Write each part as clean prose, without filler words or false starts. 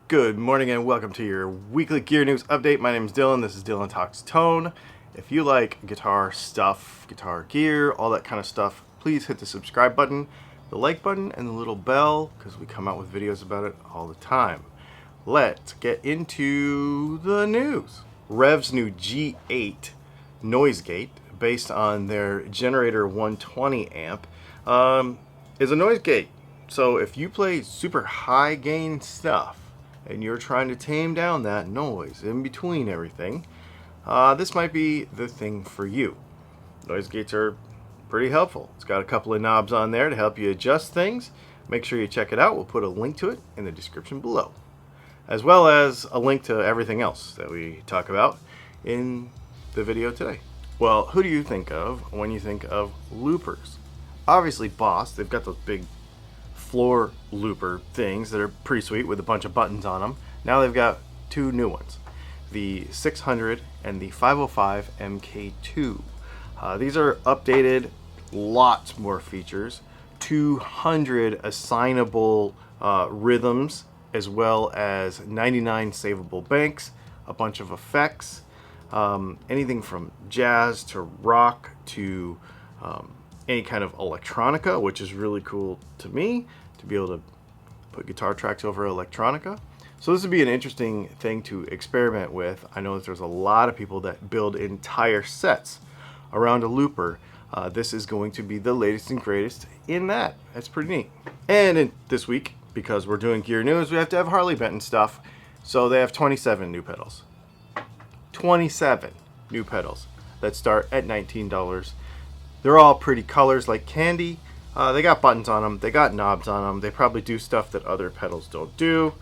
Good morning and welcome to your weekly gear news update. My name is Dylan. This is Dylan Talks Tone. If you like guitar stuff, guitar gear, all that kind of stuff, please hit the subscribe button, the like button, and the little bell because we come out with videos about it all the time. Let's get into the news. Rev's new G8 Noise Gate, based on their Generator 120 amp, is a noise gate. So if you play super high gain stuff and you're trying to tame down that noise in between everything, this might be the thing for you. Noise gates are pretty helpful. It's got a couple of knobs on there to help you adjust things. Make sure you check it out. We'll put a link to it in the description below, as well as a link to everything else that we talk about in the video today. Well, who do you think of when you think of loopers? Obviously Boss. They've got those big floor looper things that are pretty sweet with a bunch of buttons on them. Now they've got two new ones, the 600 and the 505 MK2. These are updated, lots more features, 200 assignable rhythms, as well as 99 savable banks, a bunch of effects, anything from jazz to rock to any kind of electronica, which is really cool to me, to be able to put guitar tracks over electronica. So this would be an interesting thing to experiment with. I know that there's a lot of people that build entire sets around a looper. This is going to be the latest and greatest in that. That's pretty neat. And this week, because we're doing gear news, we have to have Harley Benton stuff. So they have 27 new pedals. 27 new pedals that start at $19. They're all pretty colors like candy. They got buttons on them. They got knobs on them. They probably do stuff that other pedals don't do.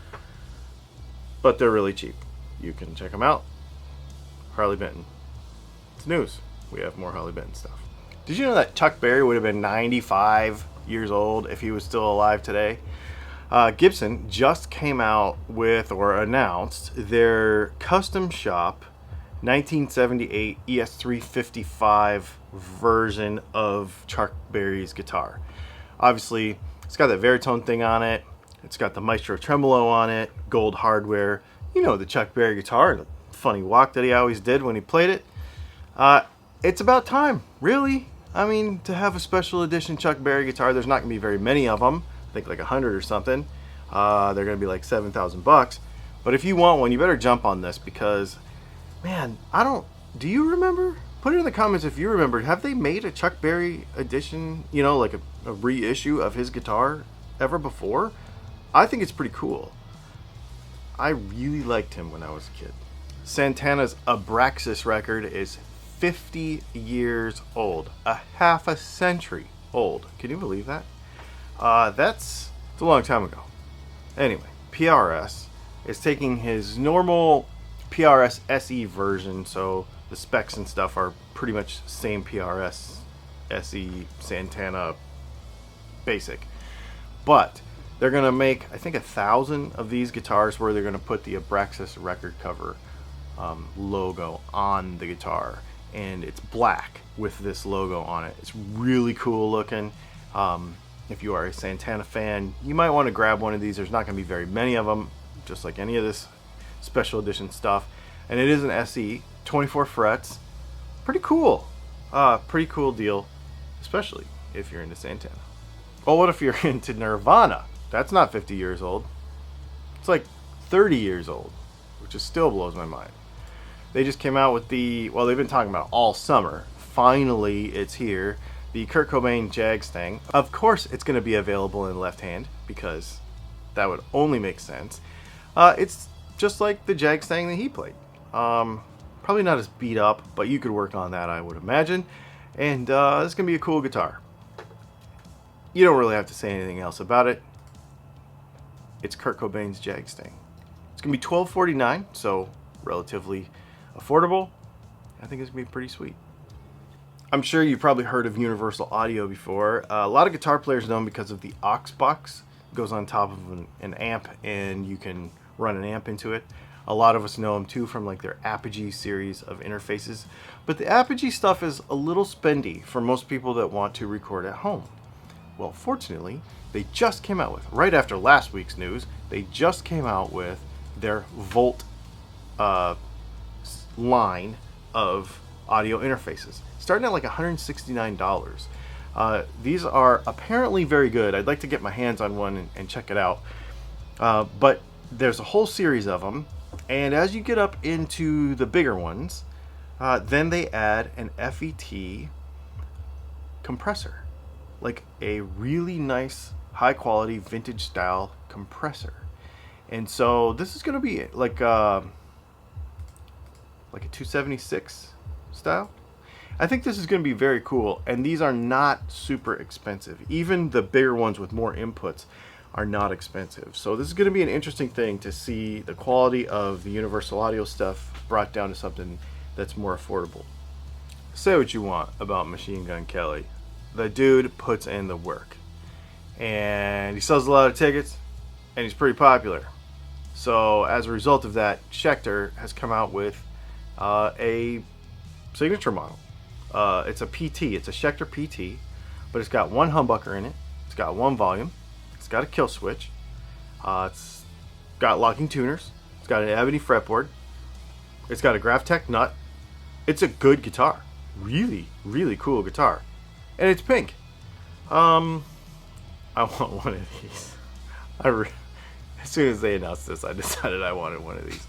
But they're really cheap. You can check them out. Harley Benton. It's news. We have more Harley Benton stuff. Did you know that Chuck Berry would have been 95 years old if he was still alive today? Gibson just came out with, or announced, their custom shop 1978 ES355 version of Chuck Berry's guitar. Obviously, it's got that Veritone thing on it. It's got the Maestro tremolo on it, gold hardware. You know the Chuck Berry guitar, the funny walk that he always did when he played it. It's about time, really. I mean, to have a special edition Chuck Berry guitar, there's not going to be very many of them. I think like 100 or something. They're going to be like $7,000. But if you want one, you better jump on this because, man, do you remember? Put it in the comments if you remember. Have they made a Chuck Berry edition, you know, like a reissue of his guitar ever before? I think it's pretty cool. I really liked him when I was a kid. Santana's Abraxas record is 50 years old. A half a century old. Can you believe that? It's a long time ago. Anyway, PRS is taking his normal PRS SE version, so the specs and stuff are pretty much same PRS SE Santana basic, but they're gonna make, I think, 1,000 of these guitars where they're gonna put the Abraxas record cover logo on the guitar, and it's black with this logo on it. It's really cool looking. If you are a Santana fan, you might want to grab one of these. There's not going to be very many of them, just like any of this special edition stuff. And it is an SE, 24 frets. Pretty cool. Pretty cool deal, especially if you're into Santana. Well, what if you're into Nirvana? That's not 50 years old. It's like 30 years old, which just still blows my mind. They just came out with they've been talking about it all summer. Finally, it's here. The Kurt Cobain Jags thing. Of course, it's going to be available in left hand because that would only make sense. It's just like the Jags thing that he played. Probably not as beat up, but you could work on that, I would imagine. And it's going to be a cool guitar. You don't really have to say anything else about it. It's Kurt Cobain's Jags thing. It's going to be $12.49, so relatively affordable. I think it's going to be pretty sweet. I'm sure you've probably heard of Universal Audio before. A lot of guitar players know them because of the aux box. It goes on top of an amp and you can run an amp into it. A lot of us know them too from like their Apogee series of interfaces. But the Apogee stuff is a little spendy for most people that want to record at home. Well, fortunately, they just came out with, right after last week's news, they just came out with their Volt line of audio interfaces, starting at like $169. These are apparently very good. I'd like to get my hands on one and check it out. But there's a whole series of them, and as you get up into the bigger ones, then they add an FET compressor, like a really nice, high quality, vintage style compressor. And so this is going to be like a 276 style. I think this is going to be very cool, and these are not super expensive. Even the bigger ones with more inputs are not expensive. So this is going to be an interesting thing to see the quality of the Universal Audio stuff brought down to something that's more affordable. Say what you want about Machine Gun Kelly. The dude puts in the work, and he sells a lot of tickets, and he's pretty popular. So as a result of that, Schecter has come out with a signature model. It's a PT. It's a Schecter PT, but it's got one humbucker in it. It's got one volume. It's got a kill switch. It's got locking tuners. It's got an ebony fretboard. It's got a Graphtec nut. It's a good guitar. Really, really cool guitar. And it's pink. I want one of these. As soon as they announced this, I decided I wanted one of these.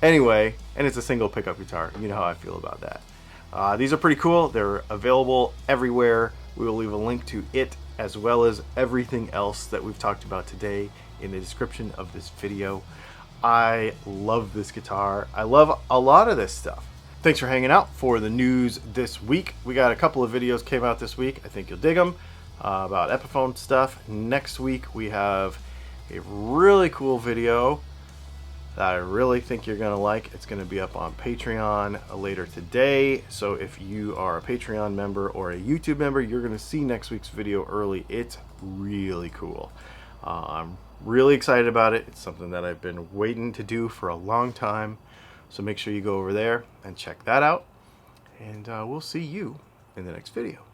Anyway, and it's a single pickup guitar. You know how I feel about that. These are pretty cool. They're available everywhere. We will leave a link to it as well as everything else that we've talked about today in the description of this video. I love this guitar. I love a lot of this stuff. Thanks for hanging out for the news this week. We got a couple of videos came out this week. I think you'll dig them about Epiphone stuff. Next week we have a really cool video that I really think you're going to like. It's going to be up on Patreon later today. So if you are a Patreon member or a YouTube member, you're going to see next week's video early. It's really cool. I'm really excited about it. It's something that I've been waiting to do for a long time. So make sure you go over there and check that out. And we'll see you in the next video.